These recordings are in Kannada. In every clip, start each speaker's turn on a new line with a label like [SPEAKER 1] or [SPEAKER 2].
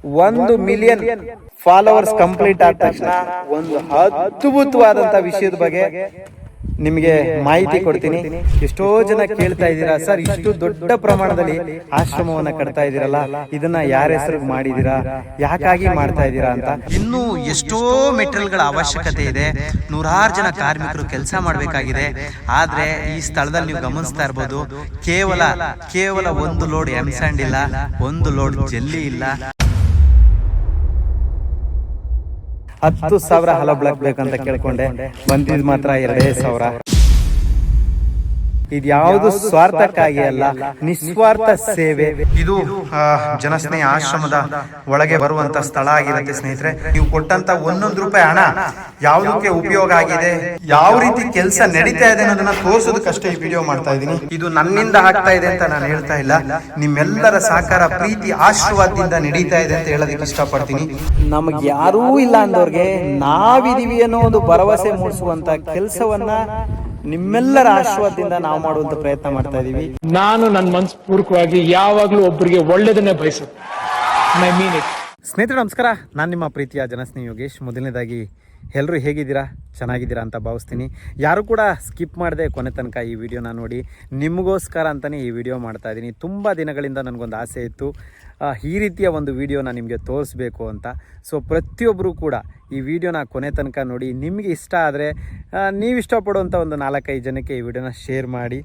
[SPEAKER 1] 1 ಮಿಲಿಯನ್ ಫಾಲೋವರ್ಸ್ ಕಂಪ್ಲೀಟ್ ಆದ ತಕ್ಷಣ ಒಂದು ಅದ್ಭುತವಾದಂತ ವಿಷಯದ ಬಗ್ಗೆ ನಿಮಗೆ ಮಾಹಿತಿ ಕೊಡ್ತೀನಿ. ಎಷ್ಟೋ ಜನ ಕೇಳ್ತಾ ಇದ್ದೀರಾ, ಸರ್ ಇಷ್ಟು ದೊಡ್ಡ ಪ್ರಮಾಣದಲ್ಲಿ ಆಶ್ರಮವನ್ನ ಕಟ್ತಾ ಇದ್ದೀರಲ್ಲ, ಇದನ್ನ ಯಾರ ಹೆಸರಿಗೆ ಮಾಡಿದೀರಾ, ಯಾಕಾಗಿ ಮಾಡ್ತಾ ಇದ್ದೀರಾ ಅಂತ.
[SPEAKER 2] ಇನ್ನೂ ಎಷ್ಟೋ ಮೆಟೀರಿಯಲ್ಗಳ ಅವಶ್ಯಕತೆ ಇದೆ. ನೂರಾರು ಜನ ಕಾರ್ಮಿಕರು ಕೆಲಸ ಮಾಡಬೇಕಾಗಿದೆ. ಆದ್ರೆ ಈ ಸ್ಥಳದಲ್ಲಿ ನೀವು ಗಮನಿಸ್ತಾ ಇರ್ಬೋದು, ಕೇವಲ ಒಂದು ಲೋಡ್ ಎಮ್ ಸ್ಯಾಂಡ್ ಇಲ್ಲ, ಒಂದು ಲೋಡ್ ಜಲ್ಲಿ ಇಲ್ಲ.
[SPEAKER 1] 10,000 ಹಲ ಬ್ಲಾಕ್ ಬೇಕಂತ ಕೇಳ್ಕೊಂಡೆ, ಬಂದಿದ್ ಮಾತ್ರ 2,000. ಇದ್ಯಾವುದು ಸ್ವಾರ್ಥಕ್ಕಾಗಿ ಅಲ್ಲ, ನಿಸ್ವಾರ್ಥ ಸೇವೆ.
[SPEAKER 2] ಇದು ಜನಸ್ನೇಹಿ ಆಶ್ರಮದ ಒಳಗೆ ಬರುವಂತ ಸ್ಥಳ ಆಗಿರುತ್ತೆ ಸ್ನೇಹಿತರೆ. ನೀವು ಕೊಟ್ಟಂತ 1 ರೂಪಾಯಿ ಹಣ ಯಾವುದಕ್ಕೆ ಉಪಯೋಗ ಆಗಿದೆ, ಯಾವ ರೀತಿ ಕೆಲಸ ನಡೀತಾ ಇದೆ ಅನ್ನೋದನ್ನ ತೋರಿಸೋದಕ್ಕಷ್ಟೇ ಈ ವಿಡಿಯೋ ಮಾಡ್ತಾ ಇದ್ದೀನಿ. ಇದು ನನ್ನಿಂದ ಆಗ್ತಾ ಇದೆ ಅಂತ ನಾನು ಹೇಳ್ತಾ ಇಲ್ಲ, ನಿಮ್ಮೆಲ್ಲರ ಸಹಕಾರ, ಪ್ರೀತಿ, ಆಶೀರ್ವಾದದಿಂದ ನಡೀತಾ ಇದೆ ಅಂತ ಹೇಳೋದಕ್ಕೆ ಇಷ್ಟಪಡ್ತೀನಿ.
[SPEAKER 1] ನಮಗೆ ಯಾರೂ ಇಲ್ಲ ಅಂದವ್ರಿಗೆ ನಾವಿದೀವಿ ಅನ್ನೋ ಒಂದು ಭರವಸೆ ಮೂಡಿಸುವಂತ ಕೆಲಸವನ್ನ ನಿಮ್ಮೆಲ್ಲರ ಆಶೀರ್ವಾದದಿಂದ ನಾವು ಮಾಡುವಂತ ಪ್ರಯತ್ನ ಮಾಡ್ತಾ ಇದೀವಿ.
[SPEAKER 3] ನಾನು ನನ್ನ ಮನಸ್ಪೂರ್ವಕವಾಗಿ ಯಾವಾಗ್ಲೂ ಒಬ್ಬರಿಗೆ ಒಳ್ಳೇದನ್ನೇ ಬಯಸುತ್ತೆ.
[SPEAKER 1] ಸ್ನೇಹಿತರೆ ನಮಸ್ಕಾರ, ನಾನು ನಿಮ್ಮ ಪ್ರೀತಿಯ ಜನಸ್ನೇಹಿ ಯೋಗೇಶ್. ಮೊದಲನೇದಾಗಿ ಎಲ್ಲರೂ ಹೇಗಿದ್ದೀರಾ, ಚೆನ್ನಾಗಿದ್ದೀರಾ ಅಂತ ಭಾವಿಸ್ತೀನಿ. ಯಾರು ಕೂಡ ಸ್ಕಿಪ್ ಮಾಡದೆ ಕೊನೆ ತನಕ ಈ ವಿಡಿಯೋನ ನೋಡಿ, ನಿಮಗೋಸ್ಕರ ಅಂತಲೇ ಈ ವಿಡಿಯೋ ಮಾಡ್ತಾ ಇದ್ದೀನಿ. ತುಂಬ ದಿನಗಳಿಂದ ನನಗೊಂದು ಆಸೆ ಇತ್ತು, ಈ ರೀತಿಯ ಒಂದು ವಿಡಿಯೋನ ನಿಮಗೆ ತೋರಿಸ್ಬೇಕು ಅಂತ. ಸೊ ಪ್ರತಿಯೊಬ್ಬರು ಕೂಡ ಈ ವಿಡಿಯೋನ ಕೊನೆ ತನಕ ನೋಡಿ. ನಿಮಗೆ ಇಷ್ಟ ಆದರೆ ನೀವು ಇಷ್ಟಪಡುವಂಥ ಒಂದು 4-5 ಜನಕ್ಕೆ ಈ ವಿಡಿಯೋನ ಶೇರ್ ಮಾಡಿ.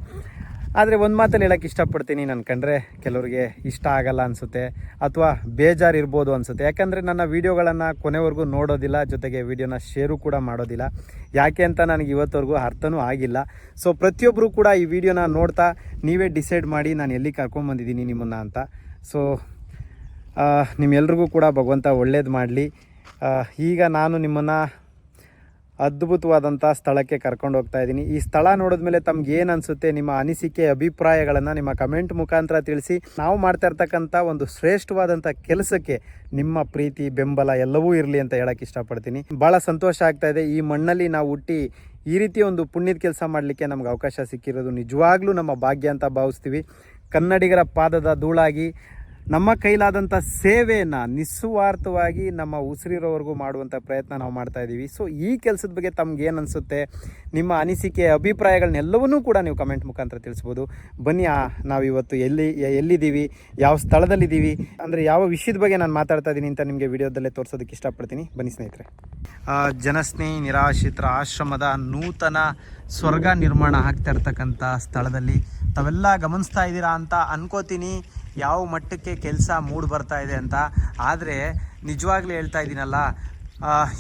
[SPEAKER 1] ಆದರೆ ಒಂದು ಮಾತಲ್ಲಿ ಹೇಳೋಕ್ಕೆ ಇಷ್ಟಪಡ್ತೀನಿ, ನಾನು ಕಂಡ್ರೆ ಕೆಲವರಿಗೆ ಇಷ್ಟ ಆಗಲ್ಲ ಅನಿಸುತ್ತೆ, ಅಥವಾ ಬೇಜಾರು ಇರ್ಬೋದು ಅನಿಸುತ್ತೆ. ಯಾಕಂದರೆ ನನ್ನ ವೀಡಿಯೋಗಳನ್ನು ಕೊನೆವರೆಗೂ ನೋಡೋದಿಲ್ಲ, ಜೊತೆಗೆ ವೀಡಿಯೋನ ಶೇರು ಕೂಡ ಮಾಡೋದಿಲ್ಲ. ಯಾಕೆ ಅಂತ ನನಗೆ ಇವತ್ತವರೆಗೂ ಅರ್ಥನೂ ಆಗಿಲ್ಲ. ಸೊ ಪ್ರತಿಯೊಬ್ಬರು ಕೂಡ ಈ ವಿಡಿಯೋನ ನೋಡ್ತಾ ನೀವೇ ಡಿಸೈಡ್ ಮಾಡಿ ನಾನು ಎಲ್ಲಿ ಕರ್ಕೊಂಬಂದಿದ್ದೀನಿ ನಿಮ್ಮನ್ನು ಅಂತ. ಸೊ ನಿಮ್ಮೆಲ್ರಿಗೂ ಕೂಡ ಭಗವಂತ ಒಳ್ಳೇದು ಮಾಡಲಿ. ಈಗ ನಾನು ನಿಮ್ಮನ್ನು ಅದ್ಭುತವಾದಂಥ ಸ್ಥಳಕ್ಕೆ ಕರ್ಕೊಂಡು ಹೋಗ್ತಾ ಇದ್ದೀನಿ. ಈ ಸ್ಥಳ ನೋಡಿದ್ಮೇಲೆ ತಮ್ಗೆ ಏನು ಅನಿಸುತ್ತೆ, ನಿಮ್ಮ ಅನಿಸಿಕೆ, ಅಭಿಪ್ರಾಯಗಳನ್ನು ನಿಮ್ಮ ಕಮೆಂಟ್ ಮುಖಾಂತರ ತಿಳಿಸಿ. ನಾವು ಮಾಡ್ತಾ ಇರ್ತಕ್ಕಂಥ ಒಂದು ಶ್ರೇಷ್ಠವಾದಂಥ ಕೆಲಸಕ್ಕೆ ನಿಮ್ಮ ಪ್ರೀತಿ, ಬೆಂಬಲ ಎಲ್ಲವೂ ಇರಲಿ ಅಂತ ಹೇಳೋಕ್ಕೆ ಇಷ್ಟಪಡ್ತೀನಿ. ಭಾಳ ಸಂತೋಷ ಆಗ್ತಾ ಇದೆ. ಈ ಮಣ್ಣಲ್ಲಿ ನಾವು ಹುಟ್ಟಿ ಈ ರೀತಿ ಒಂದು ಪುಣ್ಯದ ಕೆಲಸ ಮಾಡಲಿಕ್ಕೆ ನಮ್ಗೆ ಅವಕಾಶ ಸಿಕ್ಕಿರೋದು ನಿಜವಾಗ್ಲೂ ನಮ್ಮ ಭಾಗ್ಯ ಅಂತ ಭಾವಿಸ್ತೀವಿ. ಕನ್ನಡಿಗರ ಪಾದದ ಧೂಳಾಗಿ ನಮ್ಮ ಕೈಲಾದಂಥ ಸೇವೆಯನ್ನು ನಿಸ್ವಾರ್ಥವಾಗಿ ನಮ್ಮ ಉಸಿರಿರೋವರೆಗೂ ಮಾಡುವಂಥ ಪ್ರಯತ್ನ ನಾವು ಮಾಡ್ತಾ ಇದ್ದೀವಿ. ಸೊ ಈ ಕೆಲಸದ ಬಗ್ಗೆ ತಮ್ಗೇನು ಅನಿಸುತ್ತೆ, ನಿಮ್ಮ ಅನಿಸಿಕೆ, ಅಭಿಪ್ರಾಯಗಳನ್ನೆಲ್ಲವನ್ನೂ ಕೂಡ ನೀವು ಕಮೆಂಟ್ ಮುಖಾಂತರ ತಿಳಿಸ್ಬೋದು. ಬನ್ನಿ, ನಾವಿವತ್ತು ಎಲ್ಲಿದ್ದೀವಿ, ಯಾವ ಸ್ಥಳದಲ್ಲಿದ್ದೀವಿ, ಅಂದರೆ ಯಾವ ವಿಷಯದ ಬಗ್ಗೆ ನಾನು ಮಾತಾಡ್ತಾ ಇದ್ದೀನಿ ಅಂತ ನಿಮಗೆ ವಿಡಿಯೋದಲ್ಲೇ ತೋರಿಸೋದಕ್ಕೆ ಇಷ್ಟಪಡ್ತೀನಿ. ಬನ್ನಿ ಸ್ನೇಹಿತರೆ. ಜನಸ್ನೇಹಿ ನಿರಾಶ್ರಿತರ ಆಶ್ರಮದ ನೂತನ ಸ್ವರ್ಗ ನಿರ್ಮಾಣ ಆಗ್ತಾ ಇರ್ತಕ್ಕಂಥ ಸ್ಥಳದಲ್ಲಿ ತಾವೆಲ್ಲ ಗಮನಿಸ್ತಾ ಇದ್ದೀರಾ ಅಂತ ಅನ್ಕೋತೀನಿ, ಯಾವ ಮಟ್ಟಕ್ಕೆ ಕೆಲಸ ಮೂಡಿ ಬರ್ತಾ ಇದೆ ಅಂತ. ಆದರೆ ನಿಜವಾಗ್ಲೂ ಹೇಳ್ತಾ ಇದ್ದೀನಲ್ಲ,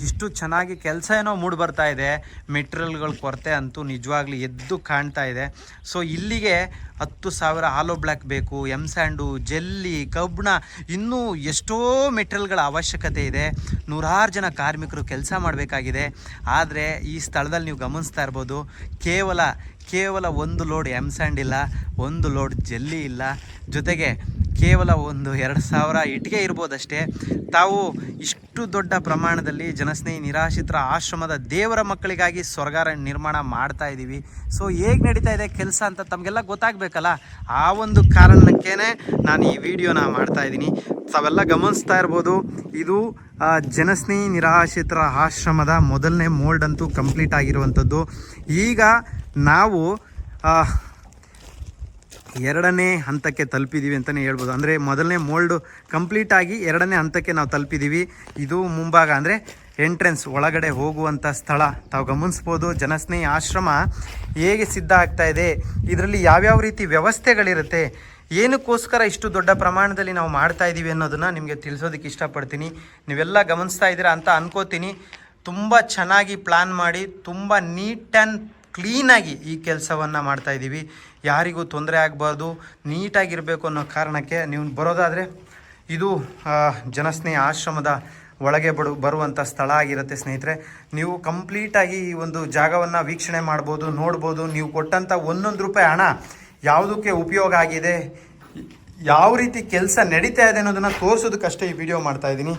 [SPEAKER 1] ಇಷ್ಟು ಚೆನ್ನಾಗಿ ಕೆಲಸ ಏನೋ ಮೂಡಿ ಬರ್ತಾ ಇದೆ, ಮೆಟೀರಿಯಲ್ಗಳ ಕೊರತೆ ಅಂತೂ ನಿಜವಾಗ್ಲೂ ಎದ್ದು ಕಾಣ್ತಾ ಇದೆ. ಸೊ ಇಲ್ಲಿಗೆ 10,000 ಹಾಲೋ ಬ್ಲಾಕ್ ಬೇಕು, ಎಮ್ ಸ್ಯಾಂಡು, ಜಲ್ಲಿ, ಕಬ್ಬಣ, ಇನ್ನೂ ಎಷ್ಟೋ ಮೆಟೀರಿಯಲ್ಗಳ ಅವಶ್ಯಕತೆ ಇದೆ. ನೂರಾರು ಜನ ಕಾರ್ಮಿಕರು ಕೆಲಸ ಮಾಡಬೇಕಾಗಿದೆ. ಆದರೆ ಈ ಸ್ಥಳದಲ್ಲಿ ನೀವು ಗಮನಿಸ್ತಾ ಇರ್ಬೋದು, ಕೇವಲ 1 ಲೋಡ್ ಎಮ್ ಸ್ಯಾಂಡ್ ಇಲ್ಲ, 1 ಲೋಡ್ ಜಲ್ಲಿ ಇಲ್ಲ, ಜೊತೆಗೆ ಕೇವಲ 2,000 ಇಟ್ಟಿಗೆ ಇರ್ಬೋದಷ್ಟೇ. ತಾವು ಇಷ್ಟು ದೊಡ್ಡ ಪ್ರಮಾಣದಲ್ಲಿ ಜನಸ್ನೇಹಿ ನಿರಾಶ್ರಿತರ ಆಶ್ರಮದ ದೇವರ ಮಕ್ಕಳಿಗಾಗಿ ಸ್ವರ್ಗ ನಿರ್ಮಾಣ ಮಾಡ್ತಾ ಇದ್ದೀವಿ. ಸೊ ಹೇಗೆ ನಡೀತಾ ಇದೆ ಕೆಲಸ ಅಂತ ತಮಗೆಲ್ಲ ಗೊತ್ತಾಗಬೇಕಲ್ಲ, ಆ ಒಂದು ಕಾರಣಕ್ಕೇ ನಾನು ಈ ವಿಡಿಯೋನ ಮಾಡ್ತಾ ಇದ್ದೀನಿ. ತಾವೆಲ್ಲ ಗಮನಿಸ್ತಾ ಇರ್ಬೋದು, ಇದು ಜನಸ್ನೇಹಿ ನಿರಾಶ್ರಿತರ ಆಶ್ರಮದ ಮೊದಲನೇ ಮೋಲ್ಡ್ ಅಂತೂ ಕಂಪ್ಲೀಟ್ ಆಗಿರುವಂಥದ್ದು. ಈಗ ನಾವು 2ನೇ ಹಂತಕ್ಕೆ ತಲುಪಿದ್ದೀವಿ ಅಂತಲೇ ಹೇಳ್ಬೋದು. ಅಂದರೆ ಮೊದಲನೇ ಮೋಲ್ಡು ಕಂಪ್ಲೀಟಾಗಿ 2ನೇ ಹಂತಕ್ಕೆ ನಾವು ತಲುಪಿದ್ದೀವಿ. ಇದು ಮುಂಭಾಗ, ಅಂದರೆ ಎಂಟ್ರೆನ್ಸ್, ಒಳಗಡೆ ಹೋಗುವಂಥ ಸ್ಥಳ. ತಾವು ಗಮನಿಸ್ಬೋದು ಜನಸ್ನೇಹಿ ಆಶ್ರಮ ಹೇಗೆ ಸಿದ್ಧ ಆಗ್ತಾ ಇದೆ, ಇದರಲ್ಲಿ ಯಾವ್ಯಾವ ರೀತಿ ವ್ಯವಸ್ಥೆಗಳಿರುತ್ತೆ, ಏನಕ್ಕೋಸ್ಕರ ಇಷ್ಟು ದೊಡ್ಡ ಪ್ರಮಾಣದಲ್ಲಿ ನಾವು ಮಾಡ್ತಾ ಇದ್ದೀವಿ ಅನ್ನೋದನ್ನು ನಿಮಗೆ ತಿಳಿಸೋದಕ್ಕೆ ಇಷ್ಟಪಡ್ತೀನಿ. ನೀವೆಲ್ಲ ಗಮನಿಸ್ತಾ ಇದ್ದೀರಾ ಅಂತ ಅನ್ಕೋತೀನಿ. ತುಂಬ ಚೆನ್ನಾಗಿ ಪ್ಲ್ಯಾನ್ ಮಾಡಿ, ತುಂಬ ನೀಟ್ ಆ್ಯಂಡ್ ಕ್ಲೀನಾಗಿ ಈ ಕೆಲಸವನ್ನು ಮಾಡ್ತಾಯಿದ್ದೀವಿ. ಯಾರಿಗೂ ತೊಂದರೆ ಆಗಬಾರ್ದು, ನೀಟಾಗಿರಬೇಕು ಅನ್ನೋ ಕಾರಣಕ್ಕೆ ನೀವು ಬರೋದಾದರೆ ಇದು ಜನಸ್ನೇಹಿ ಆಶ್ರಮದ ಒಳಗೆ ಬರುವಂಥ ಸ್ಥಳ ಆಗಿರುತ್ತೆ ಸ್ನೇಹಿತರೆ. ನೀವು ಕಂಪ್ಲೀಟಾಗಿ ಈ ಒಂದು ಜಾಗವನ್ನು ವೀಕ್ಷಣೆ ಮಾಡ್ಬೋದು, ನೋಡ್ಬೋದು. ನೀವು ಕೊಟ್ಟಂಥ 1 ರೂಪಾಯಿ ಹಣ ಯಾವುದಕ್ಕೆ ಉಪಯೋಗ ಆಗಿದೆ, ಯಾವ ರೀತಿ ಕೆಲಸ ನಡೀತಾ ಇದೆ ಅನ್ನೋದನ್ನು ತೋರಿಸೋದಕ್ಕಷ್ಟೇ ಈ ವಿಡಿಯೋ ಮಾಡ್ತಾಯಿದ್ದೀನಿ.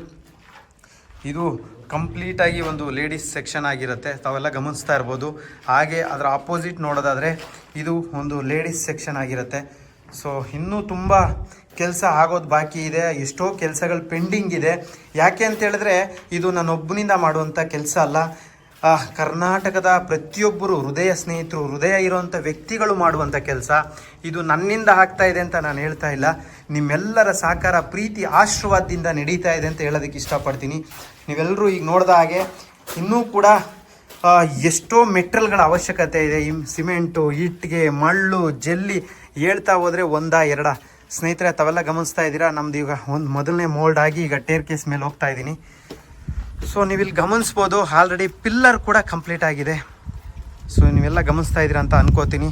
[SPEAKER 1] ಇದು ಕಂಪ್ಲೀಟಾಗಿ ಒಂದು ಲೇಡೀಸ್ ಸೆಕ್ಷನ್ ಆಗಿರುತ್ತೆ, ತಾವೆಲ್ಲ ಗಮನಿಸ್ತಾ ಇರ್ಬೋದು. ಹಾಗೆ ಅದರ ಆಪೋಸಿಟ್ ನೋಡೋದಾದರೆ ಇದು ಒಂದು ಲೇಡೀಸ್ ಸೆಕ್ಷನ್ ಆಗಿರುತ್ತೆ. ಸೊ ಇನ್ನೂ ತುಂಬ
[SPEAKER 2] ಕೆಲಸ ಆಗೋದು ಬಾಕಿ ಇದೆ, ಎಷ್ಟೋ ಕೆಲಸಗಳು ಪೆಂಡಿಂಗ್ ಇದೆ. ಯಾಕೆ ಅಂತ ಹೇಳಿದ್ರೆ ಇದು ನಾನೊಬ್ಬನಿಂದ ಮಾಡುವಂಥ ಕೆಲಸ ಅಲ್ಲ, ಕರ್ನಾಟಕದ ಪ್ರತಿಯೊಬ್ಬರು ಹೃದಯ ಸ್ನೇಹಿತರು, ಹೃದಯ ಇರುವಂಥ ವ್ಯಕ್ತಿಗಳು ಮಾಡುವಂಥ ಕೆಲಸ. ಇದು ನನ್ನಿಂದ ಆಗ್ತಾ ಇದೆ ಅಂತ ನಾನು ಹೇಳ್ತಾ ಇಲ್ಲ, ನಿಮ್ಮೆಲ್ಲರ ಸಹಕಾರ, ಪ್ರೀತಿ, ಆಶೀರ್ವಾದದಿಂದ ನಡೀತಾ ಇದೆ ಅಂತ ಹೇಳೋದಕ್ಕೆ ಇಷ್ಟಪಡ್ತೀನಿ. ನೀವೆಲ್ಲರೂ ಈಗ ನೋಡಿದ ಹಾಗೆ ಇನ್ನೂ ಕೂಡ ಎಷ್ಟೋ ಮೆಟೀರಿಯಲ್ಗಳ ಅವಶ್ಯಕತೆ ಇದೆ. ಸಿಮೆಂಟು, ಇಟ್ಟಿಗೆ, ಮಳ್ಳು, ಜಲ್ಲಿ ಹೇಳ್ತಾ ಹೋದರೆ ಒಂದಾ ಎರಡ ಸ್ನೇಹಿತರೆ, ತಾವೆಲ್ಲ ಗಮನಿಸ್ತಾ ಇದ್ದೀರಾ. ನಮ್ದು ಈಗ ಒಂದು ಮೊದಲನೇ ಮೋಲ್ಡ್ ಆಗಿ ಈಗ ಟೇರ್ ಕೇಸ್ ಮೇಲೆ ಹೋಗ್ತಾ ಇದ್ದೀನಿ. ಸೊ ನೀವಿಲ್ಲಿ ಗಮನಿಸ್ಬೋದು, ಆಲ್ರೆಡಿ ಪಿಲ್ಲರ್ ಕೂಡ ಕಂಪ್ಲೀಟ್ ಆಗಿದೆ. ಸೊ ನೀವೆಲ್ಲ ಗಮನಿಸ್ತಾ ಇದ್ದೀರಾ ಅಂತ ಅನ್ಕೋತೀನಿ.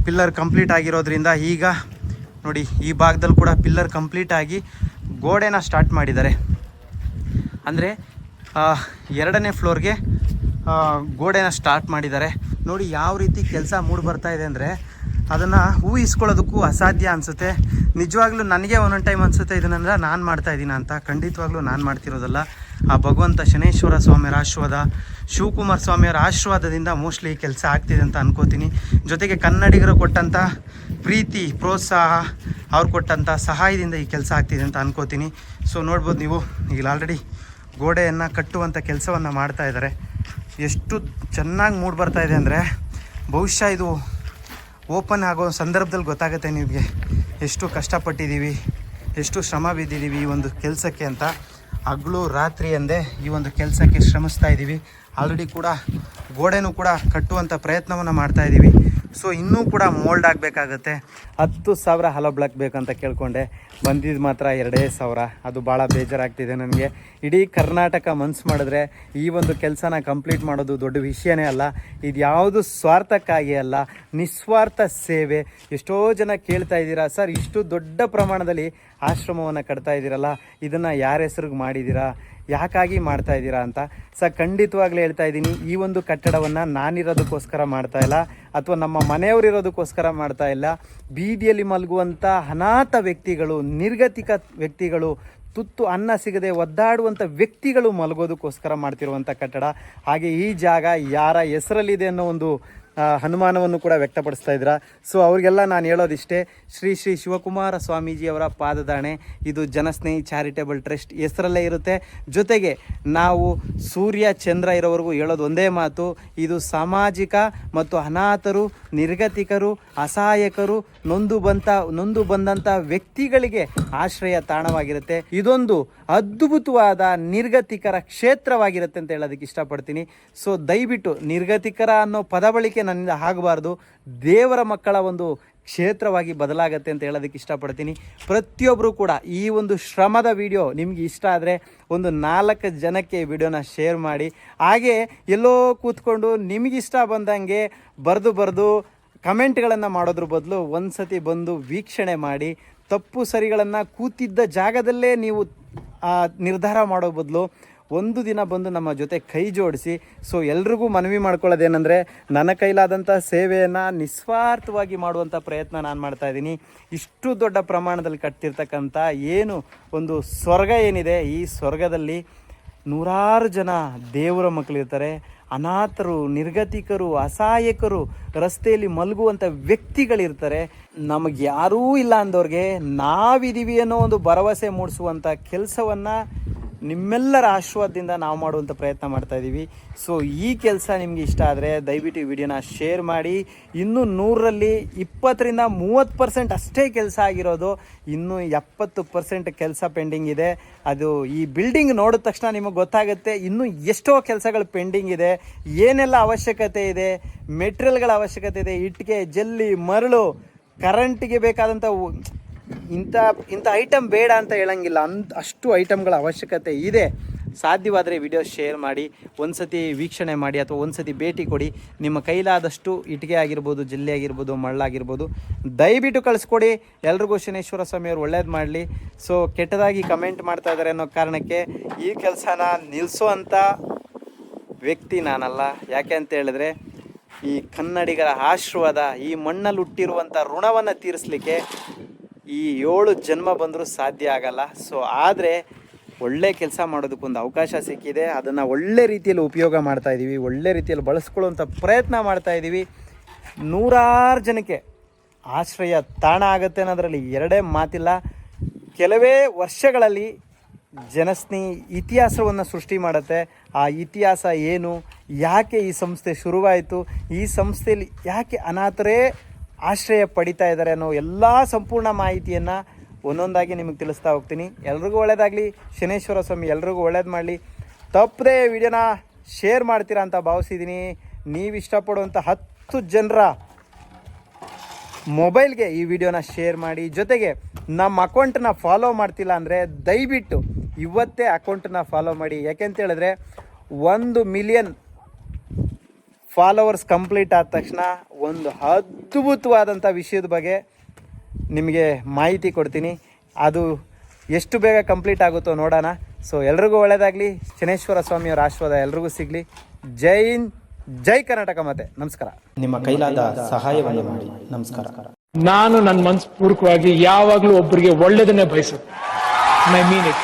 [SPEAKER 2] ಪಿಲ್ಲರ್ ಕಂಪ್ಲೀಟ್ ಆಗಿರೋದ್ರಿಂದ ಈಗ ನೋಡಿ ಈ ಭಾಗದಲ್ಲಿ ಕೂಡ ಪಿಲ್ಲರ್ ಕಂಪ್ಲೀಟ್ ಆಗಿ ಗೋಡೆನ ಸ್ಟಾರ್ಟ್ ಮಾಡಿದ್ದಾರೆ. ಅಂದರೆ 2ನೇ ಫ್ಲೋರ್ಗೆ ಗೋಡೆನ ಸ್ಟಾರ್ಟ್ ಮಾಡಿದ್ದಾರೆ. ನೋಡಿ ಯಾವ ರೀತಿ ಕೆಲಸ ಮೂಡಿ ಬರ್ತಾ ಇದೆ ಅಂದರೆ ಅದನ್ನು ಊಹಿಸ್ಕೊಳ್ಳೋದಕ್ಕೂ ಅಸಾಧ್ಯ ಅನಿಸುತ್ತೆ. ನಿಜವಾಗ್ಲೂ ನನಗೆ ಒಂದೊಂದು ಟೈಮ್ ಅನಿಸುತ್ತೆ ಇದನ್ನೆಲ್ಲ ನಾನು ಮಾಡ್ತಾ ಇದ್ದೀನಿ ಅಂತ. ಖಂಡಿತವಾಗ್ಲೂ ನಾನು ಮಾಡ್ತಿರೋದಲ್ಲ, ಆ ಭಗವಂತ ಶನೇಶ್ವರ ಸ್ವಾಮಿಯರ ಆಶೀರ್ವಾದ, ಶಿವಕುಮಾರ ಸ್ವಾಮಿಯವರ ಆಶೀರ್ವಾದದಿಂದ ಮೋಸ್ಟ್ಲಿ ಈ ಕೆಲಸ ಆಗ್ತಿದೆ ಅಂತ ಅನ್ಕೋತೀನಿ. ಜೊತೆಗೆ ಕನ್ನಡಿಗರು ಕೊಟ್ಟಂಥ ಪ್ರೀತಿ, ಪ್ರೋತ್ಸಾಹ, ಅವ್ರು ಕೊಟ್ಟಂಥ ಸಹಾಯದಿಂದ ಈ ಕೆಲಸ ಆಗ್ತಿದೆ ಅಂತ ಅನ್ಕೋತೀನಿ. ಸೊ ನೋಡ್ಬೋದು ನೀವು, ಈಗ ಆಲ್ರೆಡಿ ಗೋಡೆಯನ್ನು ಕಟ್ಟುವಂಥ ಕೆಲಸವನ್ನು ಮಾಡ್ತಾ ಇದ್ದಾರೆ. ಎಷ್ಟು ಚೆನ್ನಾಗಿ ಮೂಡಿ ಬರ್ತಾ ಇದೆ ಅಂದರೆ ಬಹುಶಃ ಇದು ಓಪನ್ ಆಗೋ ಸಂದರ್ಭದಲ್ಲಿ ಗೊತ್ತಾಗುತ್ತೆ ನಿಮಗೆ ಎಷ್ಟು ಕಷ್ಟಪಟ್ಟಿದ್ದೀವಿ, ಎಷ್ಟು ಶ್ರಮ ಬಿದ್ದಿದ್ದೀವಿ ಈ ಒಂದು ಕೆಲಸಕ್ಕೆ ಅಂತ. ಹಗಲು ರಾತ್ರಿ ಎಂದೇ ಈ ಒಂದು ಕೆಲಸಕ್ಕೆ ಶ್ರಮಿಸ್ತಾ ಇದ್ದೀವಿ. ಆಲ್ರೆಡಿ ಕೂಡ ಗೋಡೆನೂ ಕೂಡ ಕಟ್ಟುವಂಥ ಪ್ರಯತ್ನವನ್ನು ಮಾಡ್ತಾ ಇದ್ದೀವಿ. ಸೊ ಇನ್ನೂ ಕೂಡ ಮೋಲ್ಡ್ ಆಗಬೇಕಾಗತ್ತೆ. 10,000 ಹಲೋ ಬ್ಲಾಕ್ ಬೇಕಂತ ಕೇಳಿಕೊಂಡೆ, ಬಂದಿದ್ದು ಮಾತ್ರ 2,000. ಅದು ಭಾಳ ಬೇಜಾರಾಗ್ತಿದೆ ನನಗೆ. ಇಡೀ ಕರ್ನಾಟಕ ಮನ್ಸು ಮಾಡಿದ್ರೆ ಈ ಒಂದು ಕೆಲಸನ ಕಂಪ್ಲೀಟ್ ಮಾಡೋದು ದೊಡ್ಡ ವಿಷಯನೇ ಅಲ್ಲ. ಇದು ಯಾವುದು ಸ್ವಾರ್ಥಕ್ಕಾಗಿ ಅಲ್ಲ, ನಿಸ್ವಾರ್ಥ ಸೇವೆ. ಎಷ್ಟೋ ಜನ ಕೇಳ್ತಾ ಇದ್ದೀರಾ, ಸರ್ ಇಷ್ಟು ದೊಡ್ಡ ಪ್ರಮಾಣದಲ್ಲಿ ಆಶ್ರಮವನ್ನು ಕಟ್ತಾ ಇದ್ದೀರಲ್ಲ, ಇದನ್ನು ಯಾರ ಹೆಸ್ರಿಗೆ ಮಾಡಿದ್ದೀರಾ, ಯಾಕಾಗಿ ಮಾಡ್ತಾ ಇದ್ದೀರಾ ಅಂತ. ಖಂಡಿತವಾಗ್ಲೂ ಹೇಳ್ತಾ ಇದ್ದೀನಿ, ಈ ಒಂದು ಕಟ್ಟಡವನ್ನು ನಾನಿರೋದಕ್ಕೋಸ್ಕರ ಮಾಡ್ತಾ ಇಲ್ಲ, ಅಥವಾ ನಮ್ಮ ಮನೆಯವರಿರೋದಕ್ಕೋಸ್ಕರ ಮಾಡ್ತಾ ಇಲ್ಲ. ಬೀದಿಯಲ್ಲಿ ಮಲಗುವಂಥ ಅನಾಥ ವ್ಯಕ್ತಿಗಳು, ನಿರ್ಗತಿಕ ವ್ಯಕ್ತಿಗಳು, ತುತ್ತು ಅನ್ನ ಸಿಗದೆ ಒದ್ದಾಡುವಂಥ ವ್ಯಕ್ತಿಗಳು ಮಲಗೋದಕ್ಕೋಸ್ಕರ ಮಾಡ್ತಿರುವಂಥ ಕಟ್ಟಡ. ಹಾಗೆ ಈ ಜಾಗ ಯಾರ ಹೆಸರಲ್ಲಿದೆ ಅನ್ನೋ ಒಂದು ಅನುಮಾನವನ್ನು ಕೂಡ ವ್ಯಕ್ತಪಡಿಸ್ತಾ ಇದ್ದೀರಾ. ಸೊ ಅವರಿಗೆಲ್ಲ ನಾನು ಹೇಳೋದಿಷ್ಟೇ, ಶ್ರೀ ಶ್ರೀ ಶಿವಕುಮಾರ ಸ್ವಾಮೀಜಿಯವರ ಪಾದದಾಣೆ, ಇದು ಜನಸ್ನೇಹಿ ಚಾರಿಟೇಬಲ್ ಟ್ರಸ್ಟ್ ಹೆಸರಲ್ಲೇ ಇರುತ್ತೆ. ಜೊತೆಗೆ ನಾವು ಸೂರ್ಯ ಚಂದ್ರ ಇರೋವರೆಗೂ ಹೇಳೋದು ಒಂದೇ ಮಾತು, ಇದು ಸಾಮಾಜಿಕ ಮತ್ತು ಅನಾಥರು, ನಿರ್ಗತಿಕರು, ಅಸಹಾಯಕರು, ನೊಂದು ಬಂದಂಥ ವ್ಯಕ್ತಿಗಳಿಗೆ ಆಶ್ರಯ ತಾಣವಾಗಿರುತ್ತೆ. ಇದೊಂದು ಅದ್ಭುತವಾದ ನಿರ್ಗತಿಕರ ಕ್ಷೇತ್ರವಾಗಿರುತ್ತೆ ಅಂತ ಹೇಳೋದಕ್ಕೆ ಇಷ್ಟಪಡ್ತೀನಿ. ಸೊ ದಯವಿಟ್ಟು ನಿರ್ಗತಿಕರ ಅನ್ನೋ ಪದ ಬಳಕೆ ನನ್ನಿಂದ ಆಗಬಾರ್ದು, ದೇವರ ಮಕ್ಕಳ ಒಂದು ಕ್ಷೇತ್ರವಾಗಿ ಬದಲಾಗತ್ತೆ ಅಂತ ಹೇಳೋದಕ್ಕೆ ಇಷ್ಟಪಡ್ತೀನಿ. ಪ್ರತಿಯೊಬ್ಬರು ಕೂಡ ಈ ಒಂದು ಶ್ರಮದ ವಿಡಿಯೋ ನಿಮಗೆ ಇಷ್ಟ ಆದರೆ ಒಂದು 4 ಜನಕ್ಕೆ ವಿಡಿಯೋನ ಶೇರ್ ಮಾಡಿ. ಹಾಗೆ ಎಲ್ಲೋ ಕೂತ್ಕೊಂಡು ನಿಮಗಿಷ್ಟ ಬಂದಂಗೆ ಬರೆದು ಕಮೆಂಟ್ಗಳನ್ನು ಮಾಡೋದ್ರ ಬದಲು ಒಂದು ಸತಿ ಬಂದು ವೀಕ್ಷಣೆ ಮಾಡಿ, ತಪ್ಪು ಸರಿಗಳನ್ನು ಕೂತಿದ್ದ ಜಾಗದಲ್ಲೇ ನೀವು ನಿರ್ಧಾರ ಮಾಡೋ ಬದಲು ಒಂದು ದಿನ ಬಂದು ನಮ್ಮ ಜೊತೆ ಕೈ ಜೋಡಿಸಿ. ಸೊ ಎಲ್ರಿಗೂ ಮನವಿ ಮಾಡ್ಕೊಳ್ಳೋದೇನೆಂದರೆ, ನನ್ನ ಕೈಲಾದಂಥ ಸೇವೆಯನ್ನು ನಿಸ್ವಾರ್ಥವಾಗಿ ಮಾಡುವಂಥ ಪ್ರಯತ್ನ ನಾನು ಮಾಡ್ತಾಯಿದ್ದೀನಿ. ಇಷ್ಟು ದೊಡ್ಡ ಪ್ರಮಾಣದಲ್ಲಿ ಕಟ್ತಿರ್ತಕ್ಕಂಥ ಏನು ಒಂದು ಸ್ವರ್ಗ ಏನಿದೆ, ಈ ಸ್ವರ್ಗದಲ್ಲಿ ನೂರಾರು ಜನ ದೇವರ ಮಕ್ಕಳಿರ್ತಾರೆ. ಅನಾಥರು, ನಿರ್ಗತಿಕರು, ಅಸಹಾಯಕರು, ರಸ್ತೆಯಲ್ಲಿ ಮಲಗುವಂಥ ವ್ಯಕ್ತಿಗಳಿರ್ತಾರೆ. ನಮಗೆ ಯಾರೂ ಇಲ್ಲ ಅಂದವ್ರಿಗೆ ನಾವಿದ್ದೀವಿ ಅನ್ನೋ ಒಂದು ಭರವಸೆ ಮೂಡಿಸುವಂಥ ಕೆಲಸವನ್ನು ನಿಮ್ಮೆಲ್ಲರ ಆಶೀರ್ವಾದದಿಂದ ನಾವು ಮಾಡುವಂಥ ಪ್ರಯತ್ನ ಮಾಡ್ತಾಯಿದ್ದೀವಿ. ಸೊ ಈ ಕೆಲಸ ನಿಮಗೆ ಇಷ್ಟ ಆದರೆ ದಯವಿಟ್ಟು ಈ ವಿಡಿಯೋನ ಶೇರ್ ಮಾಡಿ. ಇನ್ನೂ 100ರಲ್ಲಿ 20ರಿಂದ 30% ಅಷ್ಟೇ ಕೆಲಸ ಆಗಿರೋದು, ಇನ್ನೂ 70% ಕೆಲಸ ಪೆಂಡಿಂಗ್ ಇದೆ. ಅದು ಈ ಬಿಲ್ಡಿಂಗ್ ನೋಡಿದ ತಕ್ಷಣ ನಿಮಗೆ ಗೊತ್ತಾಗುತ್ತೆ ಇನ್ನೂ ಎಷ್ಟೋ ಕೆಲಸಗಳು ಪೆಂಡಿಂಗ್ ಇದೆ, ಏನೆಲ್ಲ ಅವಶ್ಯಕತೆ ಇದೆ, ಮೆಟೀರಿಯಲ್ಗಳ ಅವಶ್ಯಕತೆ ಇದೆ, ಇಟ್ಟಿಗೆ, ಜಲ್ಲಿ, ಮರಳು, ಕರೆಂಟಿಗೆ ಬೇಕಾದಂಥ ಇಂಥ ಐಟಮ್ ಬೇಡ ಅಂತ ಹೇಳಂಗಿಲ್ಲ, ಅಷ್ಟು ಐಟಮ್ಗಳ ಅವಶ್ಯಕತೆ ಇದೆ. ಸಾಧ್ಯವಾದರೆ ವಿಡಿಯೋ ಶೇರ್ ಮಾಡಿ, ಒಂದು ಸತಿ ವೀಕ್ಷಣೆ ಮಾಡಿ, ಅಥವಾ ಒಂದು ಸತಿ ಭೇಟಿ ಕೊಡಿ. ನಿಮ್ಮ ಕೈಲಾದಷ್ಟು ಇಟ್ಟಿಗೆ ಆಗಿರ್ಬೋದು, ಜಲ್ಲಿ ಆಗಿರ್ಬೋದು, ಮಳ್ಳಾಗಿರ್ಬೋದು ದಯವಿಟ್ಟು ಕಳಿಸ್ಕೊಡಿ. ಎಲ್ರಿಗೂ ಶನೇಶ್ವರ ಸ್ವಾಮಿಯವರು ಒಳ್ಳೇದು ಮಾಡಲಿ. ಸೊ ಕೆಟ್ಟದಾಗಿ ಕಮೆಂಟ್ ಮಾಡ್ತಾ ಇದ್ದಾರೆ ಅನ್ನೋ ಕಾರಣಕ್ಕೆ ಈ ಕೆಲಸನ ನಿಲ್ಲಿಸೋವಂಥ ವ್ಯಕ್ತಿ ನಾನಲ್ಲ. ಯಾಕೆ ಅಂತ ಹೇಳಿದ್ರೆ, ಈ ಕನ್ನಡಿಗರ ಆಶೀರ್ವಾದ, ಈ ಮಣ್ಣಲ್ಲಿ ಹುಟ್ಟಿರುವಂಥ ಋಣವನ್ನು ತೀರಿಸಲಿಕ್ಕೆ ಈ 7 ಜನ್ಮ ಬಂದರೂ ಸಾಧ್ಯ ಆಗಲ್ಲ. ಸೊ ಆದರೆ ಒಳ್ಳೆ ಕೆಲಸ ಮಾಡೋದಕ್ಕೊಂದು ಅವಕಾಶ ಸಿಕ್ಕಿದೆ, ಅದನ್ನು ಒಳ್ಳೆ ರೀತಿಯಲ್ಲಿ ಉಪಯೋಗ ಮಾಡ್ತಾಯಿದ್ದೀವಿ, ಒಳ್ಳೆ ರೀತಿಯಲ್ಲಿ ಬಳಸ್ಕೊಳ್ಳುವಂಥ ಪ್ರಯತ್ನ ಮಾಡ್ತಾಯಿದ್ದೀವಿ. ನೂರಾರು ಜನಕ್ಕೆ ಆಶ್ರಯ ತಾಣ ಆಗುತ್ತೆ ಅನ್ನೋದರಲ್ಲಿ ಎರಡೇ ಮಾತಿಲ್ಲ.
[SPEAKER 1] ಕೆಲವೇ ವರ್ಷಗಳಲ್ಲಿ ಜನಸ್ನೇಹಿ ಇತಿಹಾಸವನ್ನು ಸೃಷ್ಟಿ ಮಾಡುತ್ತೆ. ಆ ಇತಿಹಾಸ ಏನು, ಯಾಕೆ ಈ ಸಂಸ್ಥೆ ಶುರುವಾಯಿತು, ಈ ಸಂಸ್ಥೆಯಲ್ಲಿ ಯಾಕೆ ಅನಾಥರೇ ಆಶ್ರಯ ಪಡಿತಾ ಇದ್ದಾರೆ ಅನ್ನೋ ಎಲ್ಲ ಸಂಪೂರ್ಣ ಮಾಹಿತಿಯನ್ನು ಒಂದೊಂದಾಗಿ ನಿಮಗೆ ತಿಳಿಸ್ತಾ ಹೋಗ್ತೀನಿ. ಎಲ್ರಿಗೂ ಒಳ್ಳೆಯದಾಗಲಿ. ಶನೇಶ್ವರ ಸ್ವಾಮಿ ಎಲ್ರಿಗೂ ಒಳ್ಳೇದು ಮಾಡಲಿ. ತಪ್ಪದೇ ವಿಡಿಯೋನ ಶೇರ್ ಮಾಡ್ತೀರಾ ಅಂತ ಭಾವಿಸಿದ್ದೀನಿ. ನೀವು ಇಷ್ಟಪಡುವಂಥ 10 ಜನರ ಮೊಬೈಲ್ಗೆ ಈ ವಿಡಿಯೋನ ಶೇರ್ ಮಾಡಿ. ಜೊತೆಗೆ ನಮ್ಮ ಅಕೌಂಟನ್ನ ಫಾಲೋ ಮಾಡ್ತಿಲ್ಲ ಅಂದರೆ ದಯವಿಟ್ಟು ಇವತ್ತೇ ಅಕೌಂಟನ್ನ ಫಾಲೋ ಮಾಡಿ. ಯಾಕೆಂತ ಹೇಳಿದ್ರೆ 1 ಮಿಲಿಯನ್ ಫಾಲೋವರ್ಸ್ ಕಂಪ್ಲೀಟ್ ಆದ ತಕ್ಷಣ ಒಂದು ಅದ್ಭುತವಾದಂಥ ವಿಷಯದ ಬಗ್ಗೆ ನಿಮಗೆ ಮಾಹಿತಿ ಕೊಡ್ತೀನಿ. ಅದು ಎಷ್ಟು ಬೇಗ ಕಂಪ್ಲೀಟ್ ಆಗುತ್ತೋ ನೋಡೋಣ. ಸೊ ಎಲ್ರಿಗೂ ಒಳ್ಳೆಯದಾಗಲಿ. ಶನೇಶ್ವರ ಸ್ವಾಮಿಯವರ ಆಶೀರ್ವಾದ ಎಲ್ರಿಗೂ ಸಿಗಲಿ. ಜೈ ಹಿಂದ್, ಜೈ ಕರ್ನಾಟಕ. ಮತ್ತೆ ನಮಸ್ಕಾರ. ನಿಮ್ಮ ಕೈಲಾದ ಸಹಾಯವನ್ನು ಮಾಡಿ. ನಮಸ್ಕಾರ.
[SPEAKER 3] ನಾನು ನನ್ನ ಮನಸ್ಪೂರ್ವಕವಾಗಿ ಯಾವಾಗಲೂ ಒಬ್ಬರಿಗೆ ಒಳ್ಳೇದನ್ನೇ ಬಯಸುತ್ತೆ. I mean it.